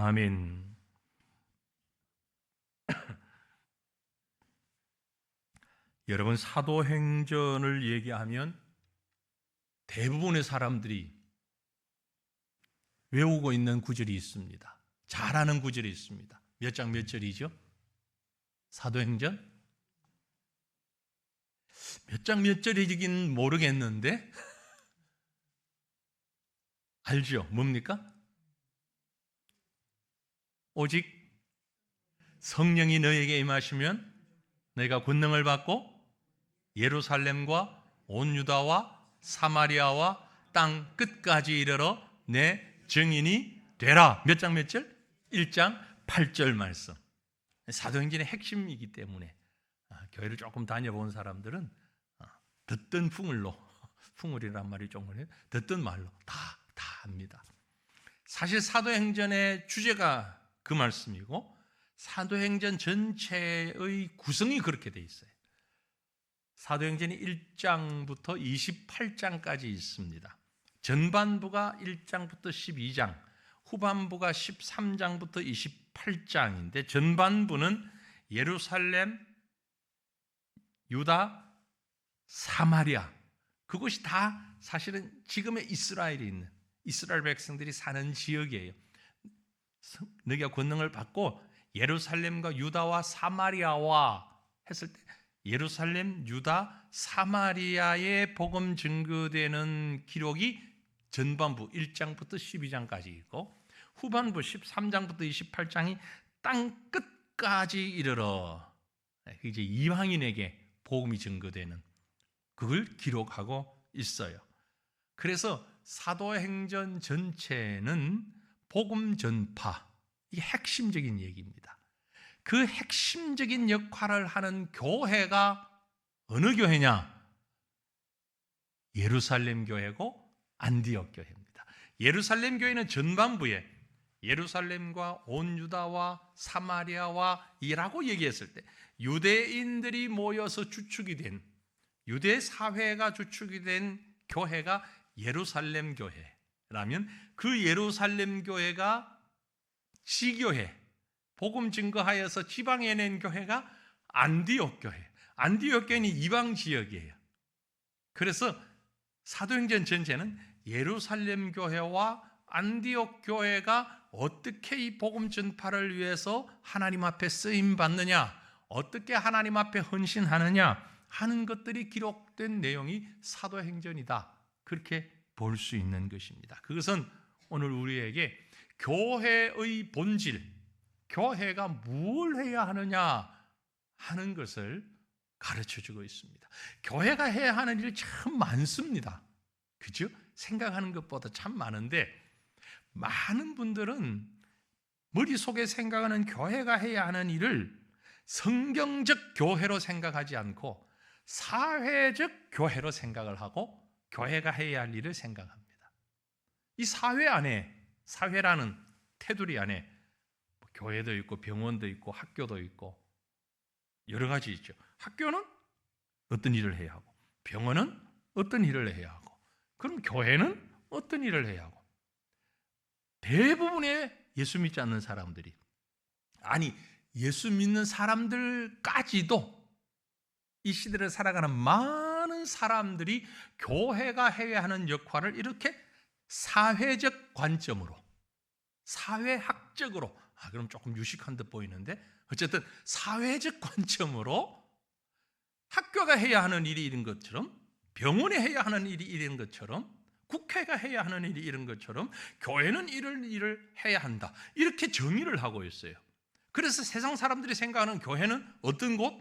아멘. 여러분, 사도행전을 얘기하면 대부분의 사람들이 외우고 있는 구절이 있습니다. 잘 아는 구절이 있습니다. 몇 장 몇 절이죠? 사도행전? 몇 장 몇 절이긴 모르겠는데 알죠? 뭡니까? 오직 성령이 너에게 임하시면 너희가 권능을 받고 예루살렘과 온 유다와 사마리아와 땅 끝까지 이르러 내 증인이 되라. 몇 장 몇 절? 1장 8절 말씀. 사도행전의 핵심이기 때문에 교회를 조금 다녀본 사람들은 듣던 풍을이란 말이 좀 그래요. 듣던 말로 다 합니다. 사실 사도행전의 주제가 그 말씀이고 사도행전 전체의 구성이 그렇게 돼 있어요. 사도행전이 1장부터 28장까지 있습니다. 전반부가 1장부터 12장, 후반부가 13장부터 28장인데 전반부는 예루살렘, 유다, 사마리아, 그것이 다 사실은 지금의 이스라엘이 있는 이스라엘 백성들이 사는 지역이에요. 너희가 권능을 받고 예루살렘과 유다와 사마리아와 했을 때 예루살렘, 유다, 사마리아의 복음 증거되는 기록이 전반부 1장부터 12장까지 있고 후반부 13장부터 28장이 땅 끝까지 이르러 이제 이방인에게 복음이 증거되는 그걸 기록하고 있어요. 그래서 사도행전 전체는 복음 전파, 이게 핵심적인 얘기입니다. 그 핵심적인 역할을 하는 교회가 어느 교회냐? 예루살렘 교회고 안디옥 교회입니다. 예루살렘 교회는 전반부에 예루살렘과 온 유다와 사마리아와 이라고 얘기했을 때 유대인들이 모여서 주축이 된 유대 사회가 주축이 된 교회가 예루살렘 교회라면 그 예루살렘 교회가 지교회, 복음 증거하여서 지방에 낸 교회가 안디옥 교회. 안디옥 교회는 이방 지역이에요. 그래서 사도행전 전체는 예루살렘 교회와 안디옥 교회가 어떻게 이 복음 전파를 위해서 하나님 앞에 쓰임 받느냐, 어떻게 하나님 앞에 헌신하느냐 하는 것들이 기록된 내용이 사도행전이다. 그렇게 볼 수 있는 것입니다. 그것은 오늘 우리에게 교회의 본질, 교회가 뭘 해야 하느냐 하는 것을 가르쳐주고 있습니다. 교회가 해야 하는 일이 참 많습니다. 그죠? 생각하는 것보다 참 많은데 많은 분들은 머릿속에 생각하는 교회가 해야 하는 일을 성경적 교회로 생각하지 않고 사회적 교회로 생각을 하고 교회가 해야 할 일을 생각합니다. 이 사회 안에, 사회라는 테두리 안에 교회도 있고 병원도 있고 학교도 있고 여러 가지 있죠. 학교는 어떤 일을 해야 하고 병원은 어떤 일을 해야 하고 그럼 교회는 어떤 일을 해야 하고 대부분의 예수 믿지 않는 사람들이 아니 예수 믿는 사람들까지도 이 시대를 살아가는 많은 사람들이 교회가 해야 하는 역할을 이렇게 사회적 관점으로 사회학적으로 그럼 조금 유식한 듯 보이는데 어쨌든 사회적 관점으로 학교가 해야 하는 일이 이런 것처럼 병원이 해야 하는 일이 이런 것처럼 국회가 해야 하는 일이 이런 것처럼 교회는 이런 일을 해야 한다. 이렇게 정의를 하고 있어요. 그래서 세상 사람들이 생각하는 교회는 어떤 곳?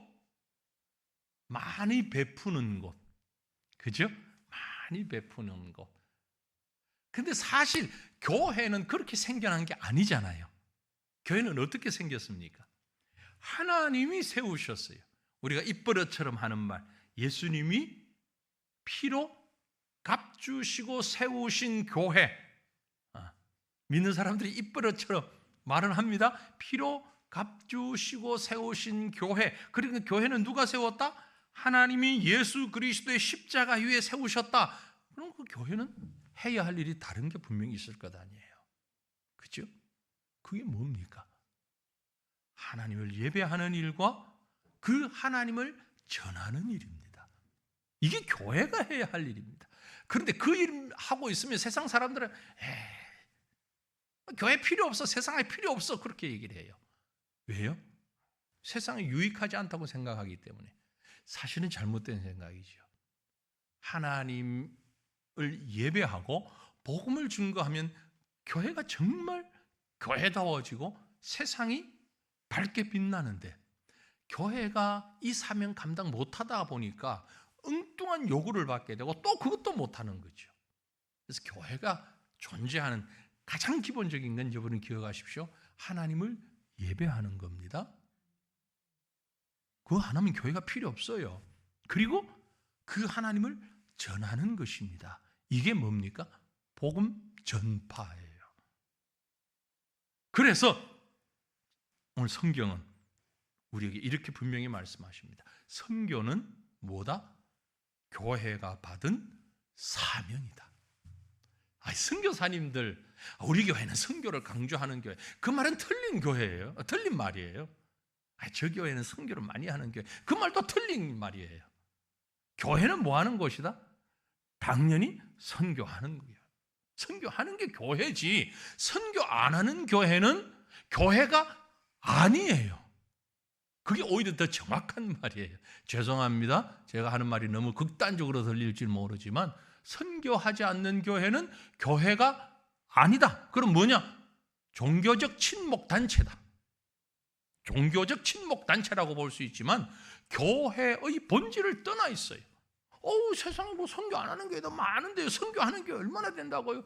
많이 베푸는 곳. 그죠? 많이 베푸는 곳. 근데 사실 교회는 그렇게 생겨난 게 아니잖아요. 교회는 어떻게 생겼습니까? 하나님이 세우셨어요. 우리가 입버릇처럼 하는 말, 예수님이 피로 값주시고 세우신 교회. 믿는 사람들이 입버릇처럼 말을 합니다. 피로 값주시고 세우신 교회. 그러니까 교회는 누가 세웠다? 하나님이 예수 그리스도의 십자가 위에 세우셨다. 그럼 그 교회는 해야 할 일이 다른 게 분명히 있을 것 아니에요. 그죠? 그게 뭡니까? 하나님을 예배하는 일과 그 하나님을 전하는 일입니다. 이게 교회가 해야 할 일입니다. 그런데 그 일 하고 있으면 세상 사람들은 교회 필요 없어, 세상에 필요 없어 그렇게 얘기를 해요. 왜요? 세상에 유익하지 않다고 생각하기 때문에. 사실은 잘못된 생각이죠. 하나님을 예배하고 복음을 증거하면 교회가 정말 교회다워지고 세상이 밝게 빛나는데, 교회가 이 사명 감당 못하다 보니까 엉뚱한 요구를 받게 되고 또 그것도 못하는 거죠. 그래서 교회가 존재하는 가장 기본적인 건 여러분 기억하십시오. 하나님을 예배하는 겁니다. 그거 안 하면 교회가 필요 없어요. 그리고 그 하나님을 전하는 것입니다. 이게 뭡니까? 복음 전파예요. 그래서 오늘 성경은 우리에게 이렇게 분명히 말씀하십니다. 선교는 뭐다? 교회가 받은 사명이다. 선교사님들, 우리 교회는 선교를 강조하는 교회, 그 말은 틀린 교회예요. 틀린 말이에요. 저 교회는 선교를 많이 하는 교회, 그 말도 틀린 말이에요. 교회는 뭐 하는 곳이다? 당연히 선교하는 거예요. 선교하는 게 교회지, 선교 안 하는 교회는 교회가 아니에요. 그게 오히려 더 정확한 말이에요. 죄송합니다. 제가 하는 말이 너무 극단적으로 들릴지 모르지만 선교하지 않는 교회는 교회가 아니다. 그럼 뭐냐? 종교적 친목단체다. 종교적 친목단체라고 볼 수 있지만 교회의 본질을 떠나 있어요. 세상에 뭐 선교 안 하는 교회도 많은데요. 선교하는 교회 얼마나 된다고요?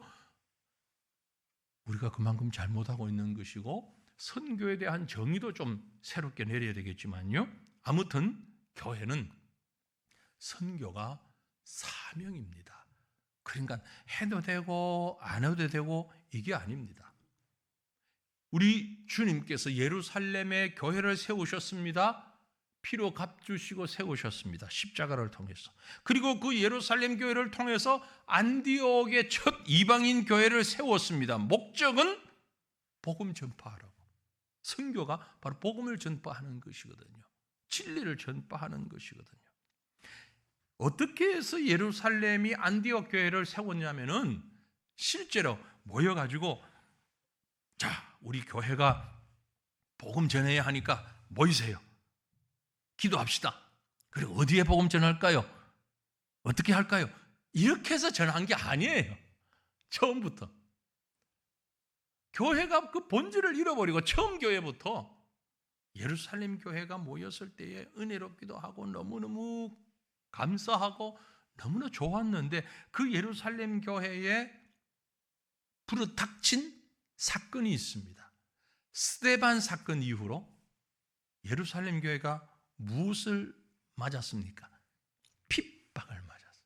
우리가 그만큼 잘못하고 있는 것이고, 선교에 대한 정의도 좀 새롭게 내려야 되겠지만요. 아무튼 교회는 선교가 사명입니다. 그러니까 해도 되고 안 해도 되고 이게 아닙니다. 우리 주님께서 예루살렘에 교회를 세우셨습니다. 피로 값주시고 세우셨습니다. 십자가를 통해서. 그리고 그 예루살렘 교회를 통해서 안디옥의 첫 이방인 교회를 세웠습니다. 목적은 복음 전파하라고. 선교가 바로 복음을 전파하는 것이거든요. 진리를 전파하는 것이거든요. 어떻게 해서 예루살렘이 안디옥 교회를 세웠냐면은 실제로 모여가지고, 자, 우리 교회가 복음 전해야 하니까 모이세요. 기도합시다. 그리고 어디에 복음 전할까요? 어떻게 할까요? 이렇게 해서 전한 게 아니에요. 처음부터. 교회가 그 본질을 잃어버리고 처음 교회부터 예루살렘 교회가 모였을 때에 은혜롭기도 하고 너무너무 감사하고 너무나 좋았는데, 그 예루살렘 교회에 불어닥친 사건이 있습니다. 스데반 사건 이후로 예루살렘 교회가 무엇을 맞았습니까? 핍박을 맞았어요.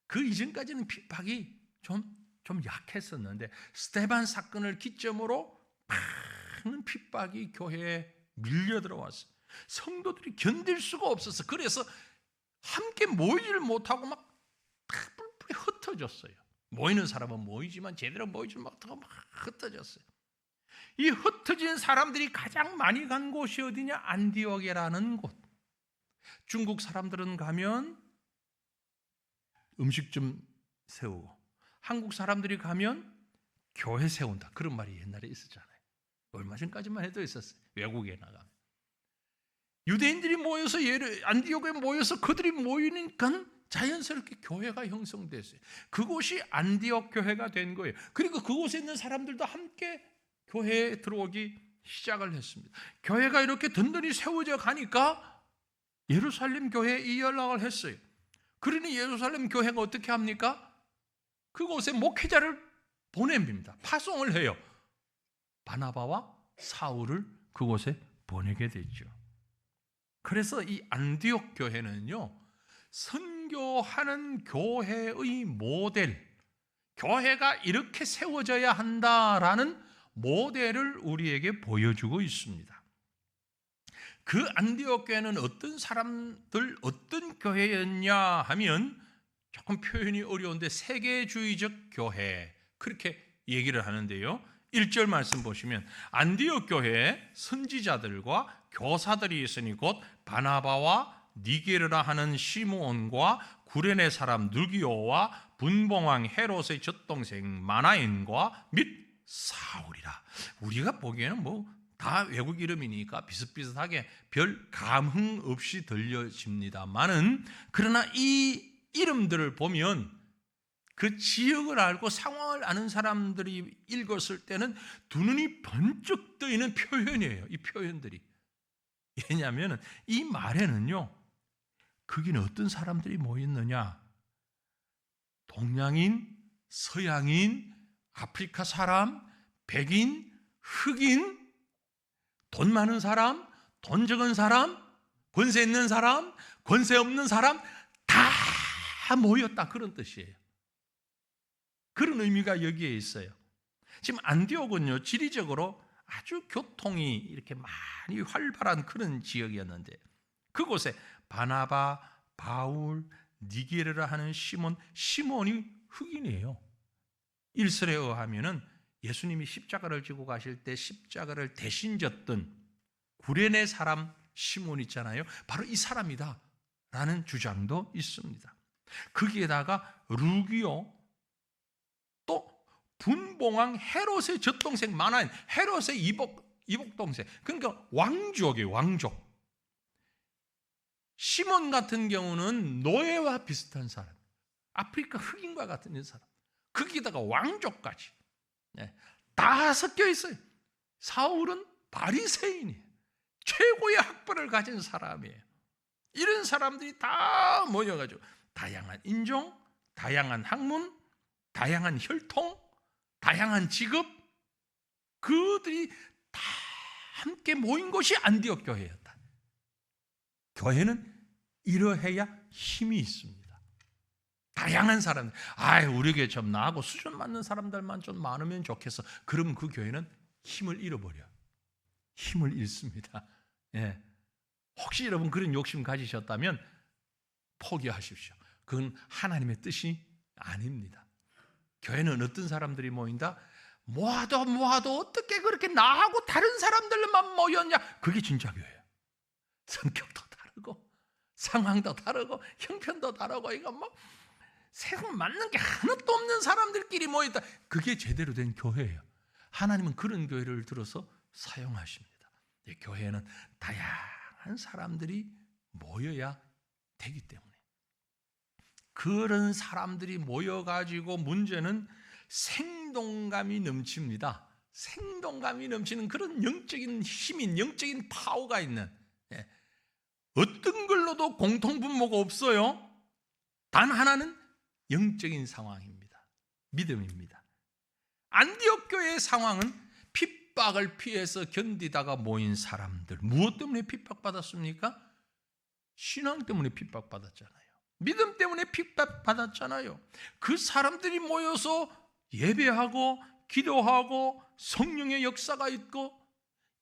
그 이전까지는 핍박이 좀 약했었는데, 스데반 사건을 기점으로 많은 핍박이 교회에 밀려 들어왔어요. 성도들이 견딜 수가 없었어. 그래서 함께 모이지를 못하고 막 뿔뿔이 흩어졌어요. 모이는 사람은 모이지만 제대로 모이지 못하고 막 흩어졌어요. 이 흩어진 사람들이 가장 많이 간 곳이 어디냐? 안디옥이라는 곳. 중국 사람들은 가면 음식점 세우고, 한국 사람들이 가면 교회 세운다. 그런 말이 옛날에 있었잖아요. 얼마 전까지만 해도 있었어요. 외국에 나가면. 유대인들이 모여서 안디옥에 모여서 그들이 모이니까 자연스럽게 교회가 형성됐어요. 그곳이 안디옥 교회가 된 거예요. 그리고 그곳에 있는 사람들도 함께 교회에 들어오기 시작을 했습니다. 교회가 이렇게 든든히 세워져 가니까 예루살렘 교회에 이 연락을 했어요. 그러니 예루살렘 교회가 어떻게 합니까? 그곳에 목회자를 보냅니다. 파송을 해요. 바나바와 사울을 그곳에 보내게 됐죠. 그래서 이 안디옥 교회는요, 선교하는 교회의 모델, 교회가 이렇게 세워져야 한다라는 모델을 우리에게 보여주고 있습니다. 그 안디옥 교회는 어떤 사람들, 어떤 교회였냐 하면 조금 표현이 어려운데 세계주의적 교회, 그렇게 얘기를 하는데요. 1절 말씀 보시면 안디옥 교회에 선지자들과 교사들이 있으니 곧 바나바와 니게르라 하는 시므온과 구레네 사람 누기오와 분봉왕 헤롯의 젖동생 마나인과 및 사울이라. 우리가 보기에는 뭐 다 외국 이름이니까 비슷비슷하게 별 감흥 없이 들려집니다만은, 그러나 이 이름들을 보면 그 지역을 알고 상황을 아는 사람들이 읽었을 때는 두 눈이 번쩍 뜨이는 표현이에요. 이 표현들이. 왜냐하면 이 말에는요, 거기는 어떤 사람들이 모였느냐? 동양인, 서양인, 아프리카 사람, 백인, 흑인, 돈 많은 사람, 돈 적은 사람, 권세 있는 사람, 권세 없는 사람 다 모였다, 그런 뜻이에요. 그런 의미가 여기에 있어요. 지금 안디옥은요, 지리적으로 아주 교통이 이렇게 많이 활발한 그런 지역이었는데, 그곳에 바나바, 바울, 니게르라 하는 시몬이 흑인이에요. 일설에 의하면은 예수님이 십자가를 지고 가실 때 십자가를 대신 졌던 구레네 사람 시몬 있잖아요. 바로 이 사람이다 라는 주장도 있습니다. 거기에다가 루기오, 또 분봉왕 헤롯의 젖동생 마나인, 헤롯의 이복동생, 그러니까 왕족이에요. 왕족. 시몬 같은 경우는 노예와 비슷한 사람, 아프리카 흑인과 같은 사람, 거기다가 왕족까지 다 섞여 있어요. 사울은 바리새인이에요. 최고의 학벌을 가진 사람이에요. 이런 사람들이 다 모여가지고 다양한 인종, 다양한 학문, 다양한 혈통, 다양한 직업, 그들이 다 함께 모인 곳이 안디옥 교회였다. 교회는 이러해야 힘이 있습니다. 다양한 사람들, 우리 교회 좀 나하고 수준 맞는 사람들만 좀 많으면 좋겠어. 그러면 그 교회는 힘을 잃어버려요. 힘을 잃습니다. 예. 혹시 여러분 그런 욕심 가지셨다면 포기하십시오. 그건 하나님의 뜻이 아닙니다. 교회는 어떤 사람들이 모인다? 모아도 어떻게 그렇게 나하고 다른 사람들만 모였냐? 그게 진짜 교회예요. 성격도 다르고 상황도 다르고 형편도 다르고, 이거 뭐 세상 맞는 게 하나도 없는 사람들끼리 모였다. 그게 제대로 된 교회예요. 하나님은 그런 교회를 들어서 사용하십니다. 교회는 다양한 사람들이 모여야 되기 때문에, 그런 사람들이 모여가지고 문제는 생동감이 넘칩니다. 생동감이 넘치는 그런 영적인 힘인, 영적인 파워가 있는, 어떤 걸로도 공통분모가 없어요. 단 하나는 영적인 상황입니다. 믿음입니다. 안디옥 교회의 상황은 핍박을 피해서 견디다가 모인 사람들. 무엇 때문에 핍박받았습니까? 신앙 때문에 핍박받았잖아요. 믿음 때문에 핍박받았잖아요. 그 사람들이 모여서 예배하고 기도하고 성령의 역사가 있고,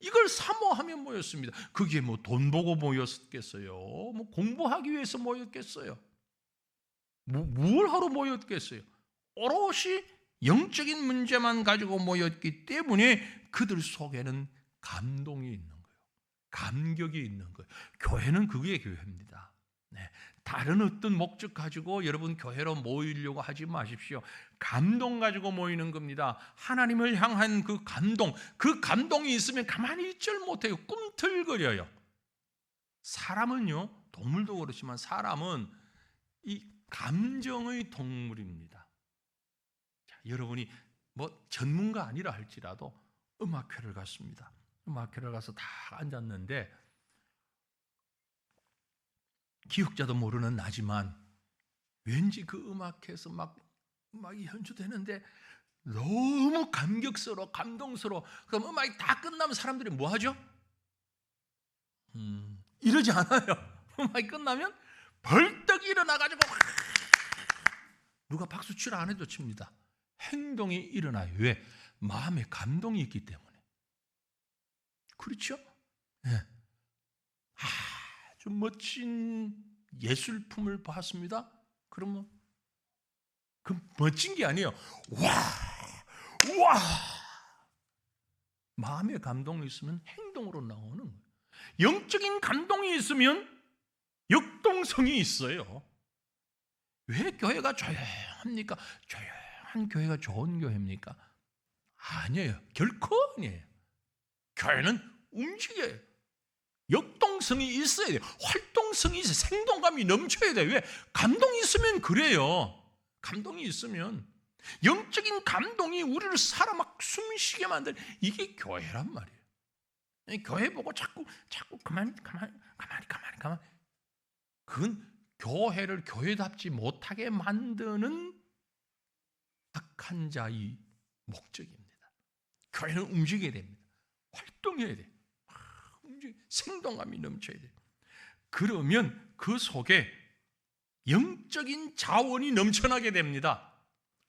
이걸 사모하며 모였습니다. 그게 뭐 돈 보고 모였겠어요? 뭐 공부하기 위해서 모였겠어요? 뭘 하러 모였겠어요? 오롯이 영적인 문제만 가지고 모였기 때문에 그들 속에는 감동이 있는 거예요. 감격이 있는 거예요. 교회는 그게 교회입니다. 다른 어떤 목적 가지고 여러분 교회로 모이려고 하지 마십시오. 감동 가지고 모이는 겁니다. 하나님을 향한 그 감동이 있으면 가만히 있질 못해요. 꿈틀거려요. 사람은요, 동물도 그렇지만 사람은 이 감정의 동물입니다. 자, 여러분이 뭐 전문가 아니라 할지라도 음악회를 갔습니다. 음악회를 가서 다 앉았는데 기억자도 모르는 나지만 왠지 그 음악회에서 막 음악이 연주되는데 너무 감격스러워, 감동스러워. 그럼 음악이 다 끝나면 사람들이 뭐 하죠? 이러지 않아요. 음악이 끝나면 벌떡 일어나가지고 누가 박수 치라 안 해도 칩니다. 행동이 일어나요. 왜? 마음에 감동이 있기 때문에. 그렇죠? 네. 아주 멋진 예술품을 봤습니다. 그러면 그 멋진 게 아니에요. 와, 마음의 감동이 있으면 행동으로 나오는 거예요. 영적인 감동이 있으면 역동성이 있어요. 왜 교회가 조용합니까? 조용한 교회가 좋은 교회입니까? 아니에요. 결코 아니에요. 교회는 움직여요. 역동성이 있어야 돼요. 활동성이 있어요. 생동감이 넘쳐야 돼요. 왜? 감동이 있으면 그래요. 감동이 있으면 영적인 감동이 우리를 살아 막 숨쉬게 만드는 이게 교회란 말이에요. 교회 보고 자꾸 가만히 그건 교회를 교회답지 못하게 만드는 악한 자의 목적입니다. 교회는 움직여야 됩니다. 활동해야 돼요. 생동감이 넘쳐야 돼요. 그러면 그 속에 영적인 자원이 넘쳐나게 됩니다.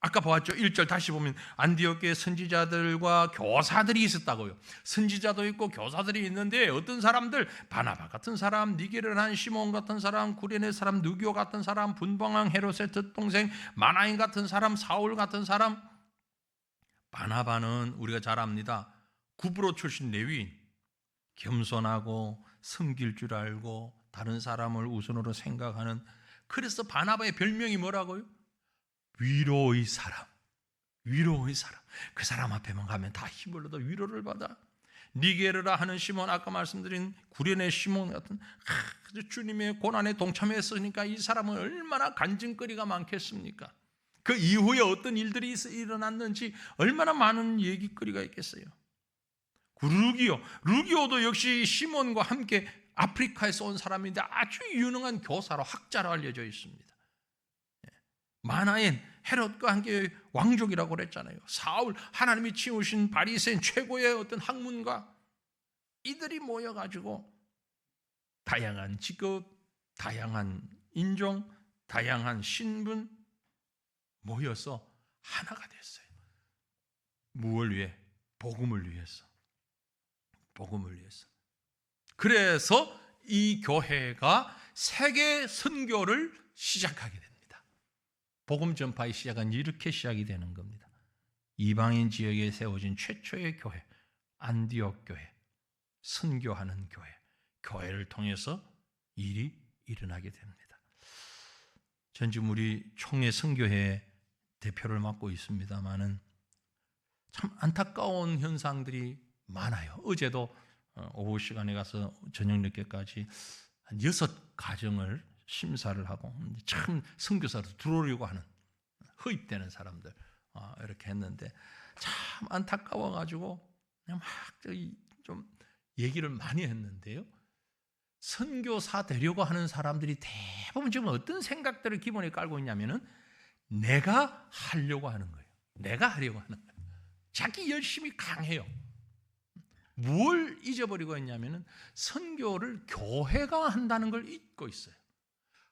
아까 보았죠? 1절 다시 보면 안디옥교에 선지자들과 교사들이 있었다고요. 선지자도 있고 교사들이 있는데 어떤 사람들, 바나바 같은 사람, 니게르한 시몬 같은 사람, 구레네 사람, 누교 같은 사람, 분방왕 헤롯의 젖동생 마나인 같은 사람, 사울 같은 사람. 바나바는 우리가 잘 압니다. 구브로 출신 레위인, 겸손하고 섬길 줄 알고 다른 사람을 우선으로 생각하는. 그래서 바나바의 별명이 뭐라고요? 위로의 사람. 위로의 사람. 그 사람 앞에만 가면 다 힘을 얻어 위로를 받아. 니게르라 하는 시몬, 아까 말씀드린 구레네 시몬 같은 주님의 고난에 동참했으니까 이 사람은 얼마나 간증거리가 많겠습니까? 그 이후에 어떤 일들이 일어났는지 얼마나 많은 얘기거리가 있겠어요. 루기오도 역시 시몬과 함께 아프리카에서 온 사람인데 아주 유능한 교사로, 학자로 알려져 있습니다. 마나엔, 헤롯과 함께 왕족이라고 그랬잖아요. 사울, 하나님이 치우신 바리새인 최고의 어떤 학문가, 이들이 모여가지고 다양한 직업, 다양한 인종, 다양한 신분 모여서 하나가 됐어요. 무엇을 위해? 복음을 위해서. 복음을 위해서. 그래서 이 교회가 세계 선교를 시작하게 됩니다. 복음 전파의 시작은 이렇게 시작이 되는 겁니다. 이방인 지역에 세워진 최초의 교회, 안디옥 교회, 선교하는 교회, 교회를 통해서 일이 일어나게 됩니다. 전 지금 우리 총회 선교회 대표를 맡고 있습니다만은 참 안타까운 현상들이 많아요. 어제도 오후 시간에 가서 저녁 늦게까지 한 6가정을 심사를 하고 참 선교사로 들어오려고 하는 허입되는 사람들 이렇게 했는데 참 안타까워가지고 그냥 막 좀 얘기를 많이 했는데요. 선교사 되려고 하는 사람들이 대부분 지금 어떤 생각들을 기본에 깔고 있냐면은 내가 하려고 하는 거예요. 내가 하려고 하는 거예요. 자기 열심이 강해요. 뭘 잊어버리고 있냐면은 선교를 교회가 한다는 걸 잊고 있어요.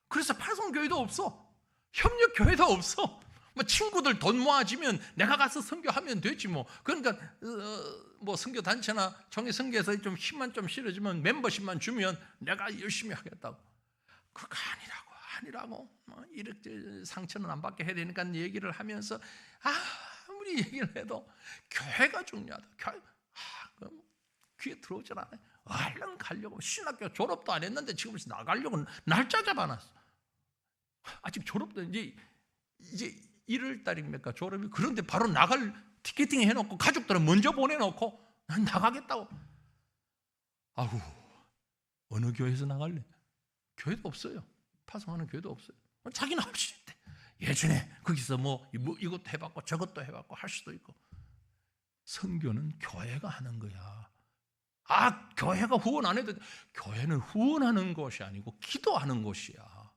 그래서 파송교회도 없어. 협력교회도 없어. 뭐 친구들 돈 모아지면 내가 가서 선교하면 되지 뭐. 그러니까 뭐 선교단체나 총회 선교에서 좀 힘만 좀 실어주면 멤버십만 주면 내가 열심히 하겠다고. 그거 아니라고. 뭐 이렇게 상처는 안 받게 해야 되니까 얘기를 하면서 아무리 얘기를 해도 교회가 중요하다. 귀에 들어오질 않아요. 얼른 가려고. 신학교 졸업도 안 했는데 지금 나가려고 날짜 잡아놨어. 아직 졸업도 이제 1월 달입니까 졸업이. 그런데 바로 나갈 티켓팅 해놓고 가족들은 먼저 보내놓고 난 나가겠다고. 아우, 어느 교회에서 나갈래? 교회도 없어요. 파송하는 교회도 없어요. 자기는 할 수 있대. 예전에 거기서 뭐 이것도 해봤고 저것도 해봤고 할 수도 있고. 선교는 교회가 하는 거야. 교회가 후원 안 해도. 교회는 후원하는 것이 아니고 기도하는 곳이야.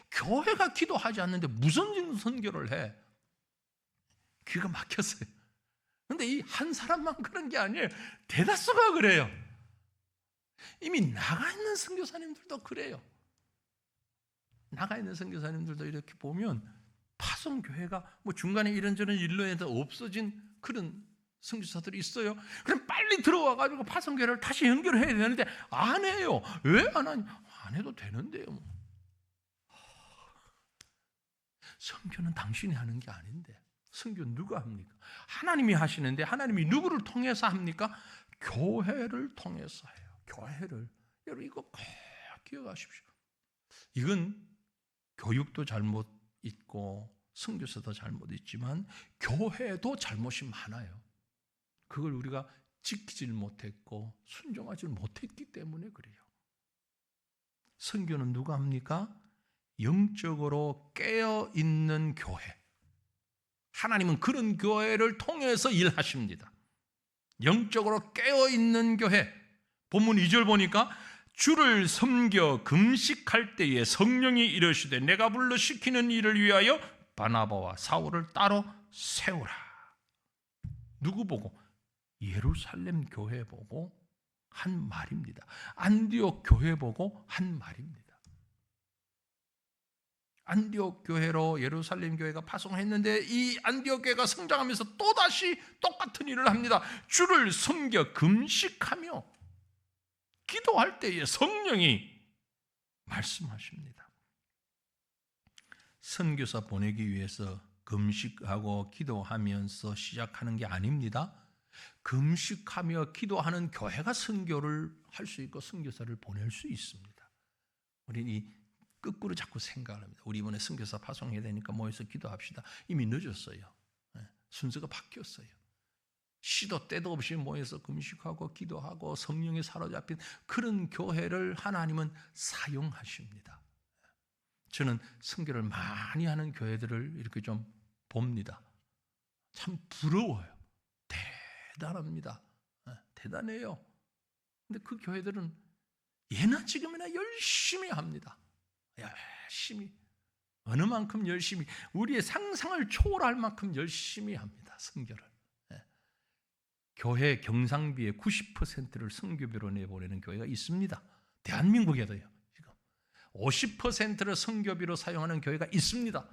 교회가 기도하지 않는데 무슨 선교를 해? 귀가 막혔어요. 그런데 이 한 사람만 그런 게 아니에요. 대다수가 그래요. 이미 나가 있는 선교사님들도 그래요. 나가 있는 선교사님들도 이렇게 보면 파송교회가 뭐 중간에 이런저런 일로 해서 없어진 그런 선교사들이 있어요. 그럼 빨리 들어와가지고 파송교회를 다시 연결해야 되는데 안 해요. 왜 안 하냐? 안 해도 되는데요. 선교는 당신이 하는 게 아닌데. 선교 누가 합니까? 하나님이 하시는데 하나님이 누구를 통해서 합니까? 교회를 통해서 해요. 교회를. 여러분 이거 꼭 기억하십시오. 이건 교육도 잘못 있고 선교사도 잘못 있지만 교회도 잘못이 많아요. 그걸 우리가 지키질 못했고 순종하지 못했기 때문에 그래요. 선교는 누가 합니까? 영적으로 깨어있는 교회. 하나님은 그런 교회를 통해서 일하십니다. 영적으로 깨어있는 교회. 본문 2절 보니까 주를 섬겨 금식할 때에 성령이 이르시되 내가 불러 시키는 일을 위하여 바나바와 사울을 따로 세우라. 누구 보고? 예루살렘 교회 보고 한 말입니다. 안디옥 교회 보고 한 말입니다. 안디옥 교회로 예루살렘 교회가 파송했는데 이 안디옥 교회가 성장하면서 또다시 똑같은 일을 합니다. 주를 섬겨 금식하며 기도할 때에 성령이 말씀하십니다. 선교사 보내기 위해서 금식하고 기도하면서 시작하는 게 아닙니다. 금식하며 기도하는 교회가 선교를 할 수 있고 선교사를 보낼 수 있습니다. 우리는 이 거꾸로 자꾸 생각을 합니다. 우리 이번에 선교사 파송해야 되니까 모여서 기도합시다. 이미 늦었어요. 순서가 바뀌었어요. 시도 때도 없이 모여서 금식하고 기도하고 성령에 사로잡힌 그런 교회를 하나님은 사용하십니다. 저는 선교를 많이 하는 교회들을 이렇게 좀 봅니다. 참 부러워요. 대단합니다. 대단해요. 근데 그 교회들은 예나 지금이나 열심히 합니다. 열심히. 어느 만큼 열심히. 우리의 상상을 초월할 만큼 열심히 합니다. 선교를. 교회 경상비의 90%를 선교비로 내보내는 교회가 있습니다. 대한민국에도요. 지금 50%를 선교비로 사용하는 교회가 있습니다.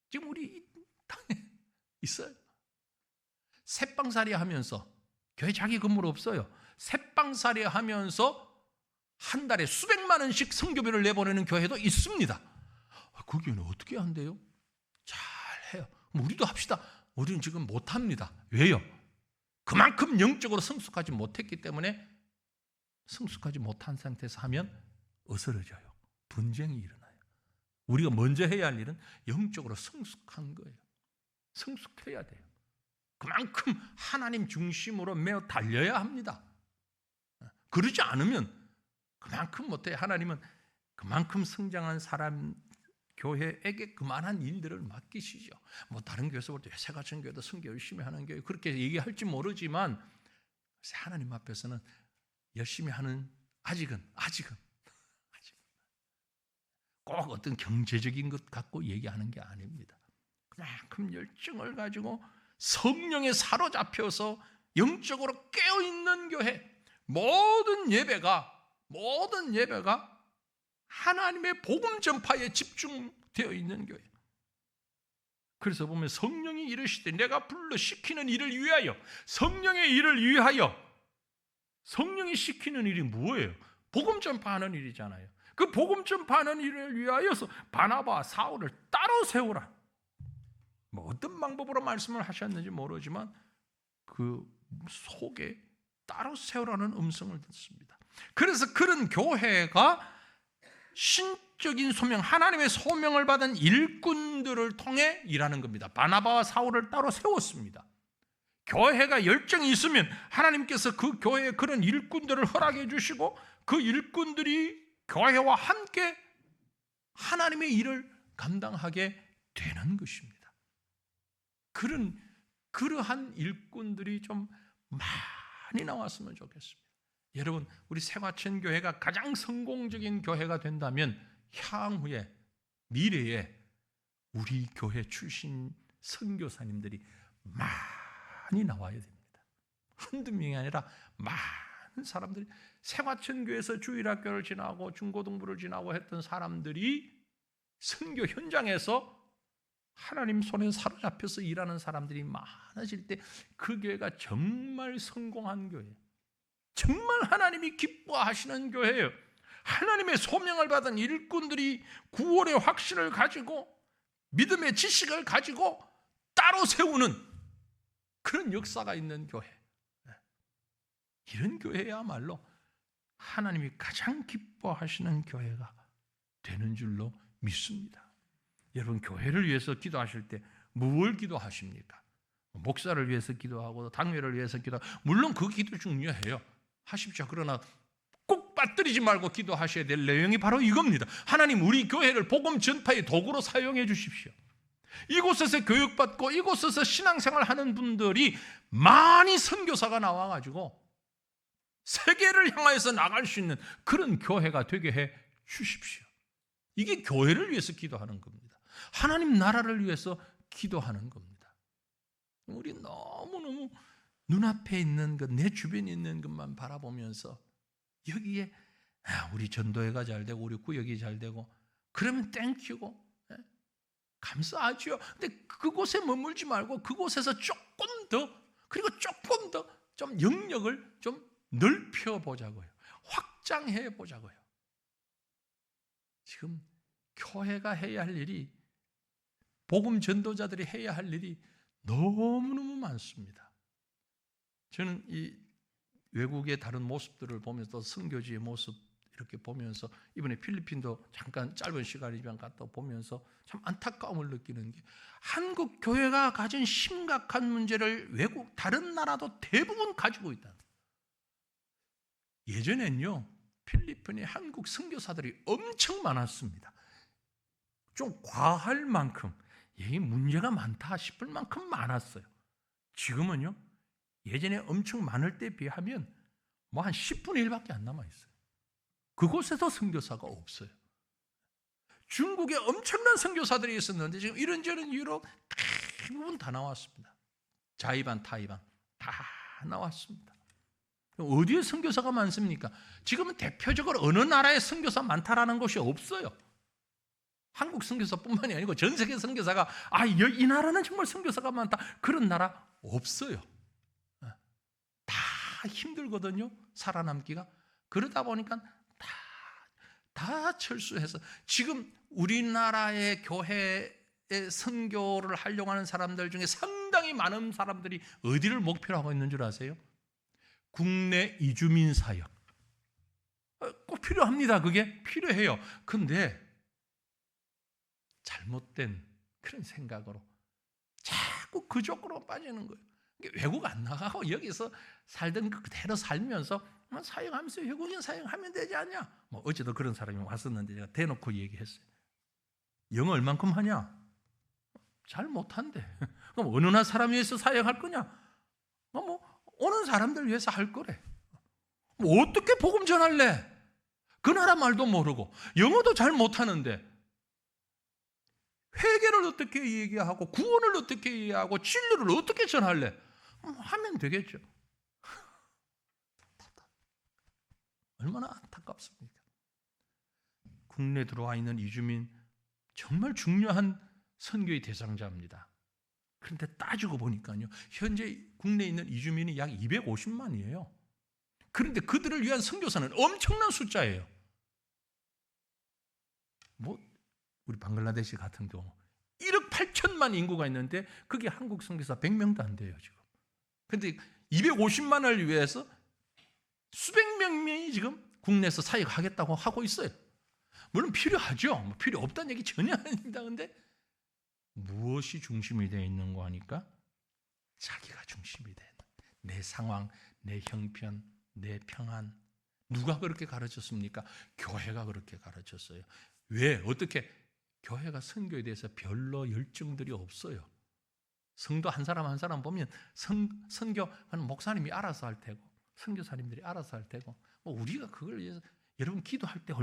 지금 우리 땅에 있어요. 새빵살이 하면서 교회 자기 건물 없어요. 새빵살이 하면서 한 달에 수백만 원씩 선교비를 내보내는 교회도 있습니다. 그 교회는 어떻게 한대요? 잘해요. 우리도 합시다. 우리는 지금 못합니다. 왜요? 그만큼 영적으로 성숙하지 못했기 때문에 성숙하지 못한 상태에서 하면 어스러져요. 분쟁이 일어나요. 우리가 먼저 해야 할 일은 영적으로 성숙한 거예요. 성숙해야 돼요. 그만큼 하나님 중심으로 매어 달려야 합니다. 그러지 않으면 그만큼 못해요. 하나님은 그만큼 성장한 사람 교회에게 그만한 일들을 맡기시죠. 뭐 다른 교회에서 볼 때 새같은 교회도 선교 열심히 하는 교회 그렇게 얘기할지 모르지만 하나님 앞에서는 열심히 하는 아직은 꼭 어떤 경제적인 것 갖고 얘기하는 게 아닙니다. 그만큼 열정을 가지고 성령에 사로잡혀서 영적으로 깨어있는 교회. 모든 예배가 하나님의 복음 전파에 집중되어 있는 교회. 그래서 보면 성령이 이르시되 내가 불러 시키는 일을 위하여. 성령의 일을 위하여. 성령이 시키는 일이 뭐예요? 복음 전파하는 일이잖아요. 그 복음 전파하는 일을 위하여서 바나바와 사울을 따로 세우라. 뭐 어떤 방법으로 말씀을 하셨는지 모르지만 그 속에 따로 세우라는 음성을 듣습니다. 그래서 그런 교회가 신적인 소명, 하나님의 소명을 받은 일꾼들을 통해 일하는 겁니다. 바나바와 사울을 따로 세웠습니다. 교회가 열정이 있으면 하나님께서 그 교회에 그런 일꾼들을 허락해 주시고 그 일꾼들이 교회와 함께 하나님의 일을 감당하게 되는 것입니다. 그러한 일꾼들이 좀 많이 나왔으면 좋겠습니다. 여러분, 우리 새화천 교회가 가장 성공적인 교회가 된다면 향후에, 미래에 우리 교회 출신 선교사님들이 많이 나와야 됩니다. 한두 명이 아니라 많은 사람들이, 새화천 교회에서 주일학교를 지나고 중고등부를 지나고 했던 사람들이 선교 현장에서 하나님 손에 사로잡혀서 일하는 사람들이 많아질 때 그 교회가 정말 성공한 교회예요. 정말 하나님이 기뻐하시는 교회예요. 하나님의 소명을 받은 일꾼들이 구원의 확신을 가지고 믿음의 지식을 가지고 따로 세우는 그런 역사가 있는 교회, 이런 교회야말로 하나님이 가장 기뻐하시는 교회가 되는 줄로 믿습니다. 여러분, 교회를 위해서 기도하실 때 무엇을 기도하십니까? 목사를 위해서 기도하고 당회를 위해서 기도하고, 물론 그 기도 중요해요. 하십시오. 그러나 꼭 빠뜨리지 말고 기도하셔야 될 내용이 바로 이겁니다. 하나님, 우리 교회를 복음 전파의 도구로 사용해 주십시오. 이곳에서 교육받고 이곳에서 신앙생활 하는 분들이 많이 선교사가 나와가지고 세계를 향해서 나갈 수 있는 그런 교회가 되게 해 주십시오. 이게 교회를 위해서 기도하는 겁니다. 하나님 나라를 위해서 기도하는 겁니다. 우리 너무너무 눈앞에 있는 것, 내 주변에 있는 것만 바라보면서 여기에 우리 전도회가 잘 되고 우리 구역이 잘 되고 그러면 땡큐고 감사하죠. 근데 그곳에 머물지 말고 그곳에서 조금 더, 그리고 조금 더 좀 영역을 좀 넓혀보자고요. 확장해보자고요. 지금 교회가 해야 할 일이, 복음 전도자들이 해야 할 일이 너무너무 많습니다. 저는 이 외국의 다른 모습들을 보면서, 선교지의 모습 이렇게 보면서, 이번에 필리핀도 잠깐 짧은 시간이지만 갔다 보면서 참 안타까움을 느끼는 게, 한국 교회가 가진 심각한 문제를 외국 다른 나라도 대부분 가지고 있다. 예전엔요, 필리핀에 한국 선교사들이 엄청 많았습니다. 좀 과할 만큼, 이 문제가 많다 싶을 만큼 많았어요. 지금은요, 예전에 엄청 많을 때 비하면 뭐 한 10분의 1밖에 안 남아있어요. 그곳에서 선교사가 없어요. 중국에 엄청난 선교사들이 있었는데 지금 이런저런 이유로 대부분 다 나왔습니다. 자이반, 타이반 다 나왔습니다. 어디에 선교사가 많습니까? 지금은 대표적으로 어느 나라에 선교사 많다라는 곳이 없어요. 한국 선교사뿐만이 아니고 전 세계 선교사가 이 나라는 정말 선교사가 많다, 그런 나라 없어요. 다 힘들거든요, 살아남기가. 그러다 보니까 다 철수해서 지금 우리나라의 교회에 선교를 하려고 하는 사람들 중에 상당히 많은 사람들이 어디를 목표로 하고 있는 줄 아세요? 국내 이주민 사역. 꼭 필요합니다. 그게 필요해요. 근데 잘못된 그런 생각으로 자꾸 그쪽으로 빠지는 거예요. 외국 안 나가고 여기서 살던 그대로 살면서 사역하면서 외국인 사역하면 되지 않냐? 뭐 어제도 그런 사람이 왔었는데 제가 대놓고 얘기했어요. 영어 얼만큼 하냐? 잘 못한대. 그럼 어느 나라 사람 위해서 사역할 거냐? 뭐 오는 사람들 위해서 할 거래. 뭐 어떻게 복음 전할래? 그 나라 말도 모르고 영어도 잘 못하는데 회개를 어떻게 얘기하고 구원을 어떻게 얘기하고 진리를 어떻게 전할래? 하면 되겠죠. 얼마나 안타깝습니까? 국내 들어와 있는 이주민 정말 중요한 선교의 대상자입니다. 그런데 따지고 보니까요, 현재 국내에 있는 이주민이 약 250만이에요. 그런데 그들을 위한 선교사는 엄청난 숫자예요. 뭐 우리 방글라데시 같은 경우 1억 8천만 인구가 있는데 그게 한국 선교사 100명도 안 돼요 지금. 그런데 250만을 위해서 수백 명이 지금 국내에서 사역하겠다고 하고 있어요. 물론 필요하죠. 필요 없다는 얘기 전혀 아닙니다. 그런데 무엇이 중심이 되어 있는 거 하니까 자기가 중심이 되는, 내 상황, 내 형편, 내 평안. 누가 그렇게 가르쳤습니까? 교회가 그렇게 가르쳤어요. 왜? 어떻게? 교회가 선교에 대해서 별로 열정들이 없어요. 성도 한 사람 한 사람 보면 선교하는 목사님이 알아서 할 테고 선교사님들이 알아서 할 테고, 뭐 우리가 그걸 위해서 여러분 기도할 때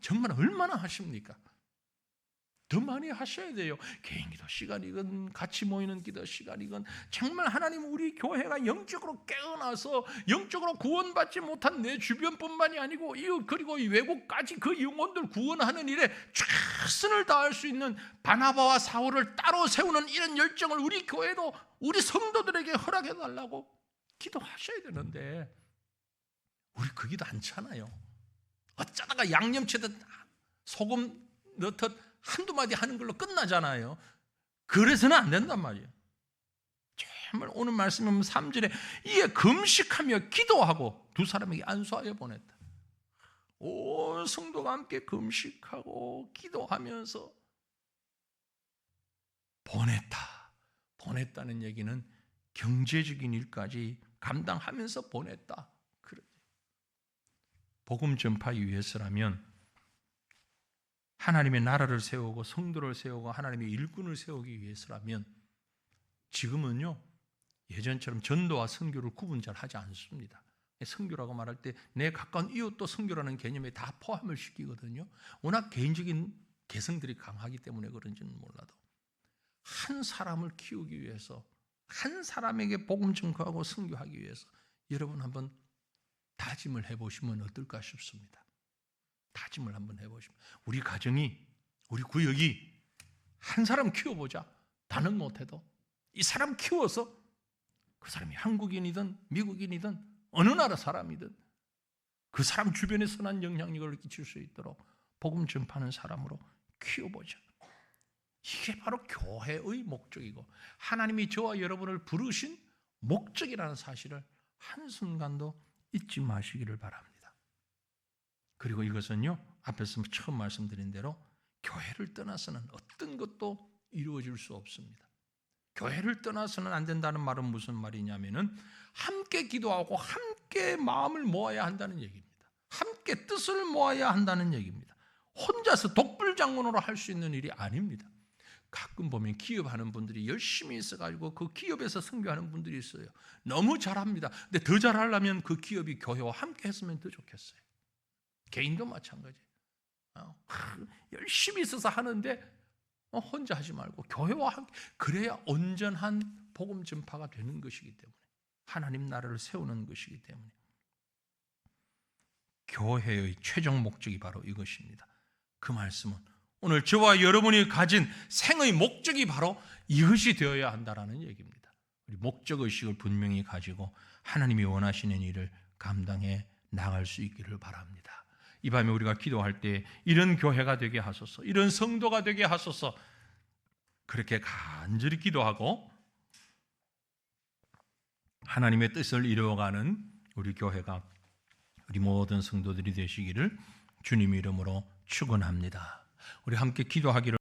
정말 얼마나 하십니까? 더 많이 하셔야 돼요. 개인 기도 시간이건 같이 모이는 기도 시간이건, 정말 하나님 우리 교회가 영적으로 깨어나서 영적으로 구원받지 못한 내 주변뿐만이 아니고 그리고 이 외국까지 그 영혼들 구원하는 일에 최선을 다할 수 있는 바나바와 사울을 따로 세우는 이런 열정을 우리 교회도 우리 성도들에게 허락해 달라고 기도하셔야 되는데 우리 그 기도 안 차나요? 어쩌다가 양념치듯 소금 넣듯 한두 마디 하는 걸로 끝나잖아요. 그래서는 안 된단 말이에요. 정말 오늘 말씀에 보면 3절에 이에 금식하며 기도하고 두 사람에게 안수하여 보냈다. 온 성도가 함께 금식하고 기도하면서 보냈다는 얘기는 경제적인 일까지 감당하면서 보냈다. 복음 전파하기 위해서라면 하나님의 나라를 세우고 성도를 세우고 하나님의 일꾼을 세우기 위해서라면 지금은요 예전처럼 전도와 선교를 구분 잘 하지 않습니다. 선교라고 말할 때 내 가까운 이웃도 선교라는 개념에 다 포함을 시키거든요. 워낙 개인적인 개성들이 강하기 때문에 그런지는 몰라도 한 사람을 키우기 위해서 한 사람에게 복음 전파하고 선교하기 위해서 여러분 한번 다짐을 해보시면 어떨까 싶습니다. 다짐을 한번 해보시면 우리 가정이 우리 구역이 한 사람 키워보자. 다는 못해도 이 사람 키워서 그 사람이 한국인이든 미국인이든 어느 나라 사람이든 그 사람 주변에 선한 영향력을 끼칠 수 있도록 복음 전파하는 사람으로 키워보자. 이게 바로 교회의 목적이고 하나님이 저와 여러분을 부르신 목적이라는 사실을 한순간도 잊지 마시기를 바랍니다. 그리고 이것은요 앞에서 처음 말씀드린 대로 교회를 떠나서는 어떤 것도 이루어질 수 없습니다. 교회를 떠나서는 안 된다는 말은 무슨 말이냐면은 함께 기도하고 함께 마음을 모아야 한다는 얘기입니다. 함께 뜻을 모아야 한다는 얘기입니다. 혼자서 독불장군으로 할 수 있는 일이 아닙니다. 가끔 보면 기업하는 분들이 열심히 있어가지고 그 기업에서 선교하는 분들이 있어요. 너무 잘합니다. 근데 더 잘하려면 그 기업이 교회와 함께 했으면 더 좋겠어요. 개인도 마찬가지예요. 열심히 있어서 하는데 혼자 하지 말고 교회와 함께 그래야 온전한 복음 전파가 되는 것이기 때문에 하나님 나라를 세우는 것이기 때문에 교회의 최종 목적이 바로 이것입니다. 그 말씀은 오늘 저와 여러분이 가진 생의 목적이 바로 이것이 되어야 한다는 얘기입니다. 우리 목적의식을 분명히 가지고 하나님이 원하시는 일을 감당해 나갈 수 있기를 바랍니다. 이 밤에 우리가 기도할 때 이런 교회가 되게 하소서, 이런 성도가 되게 하소서, 그렇게 간절히 기도하고 하나님의 뜻을 이루어가는 우리 교회가 우리 모든 성도들이 되시기를 주님의 이름으로 축원합니다. 우리 함께 기도하기를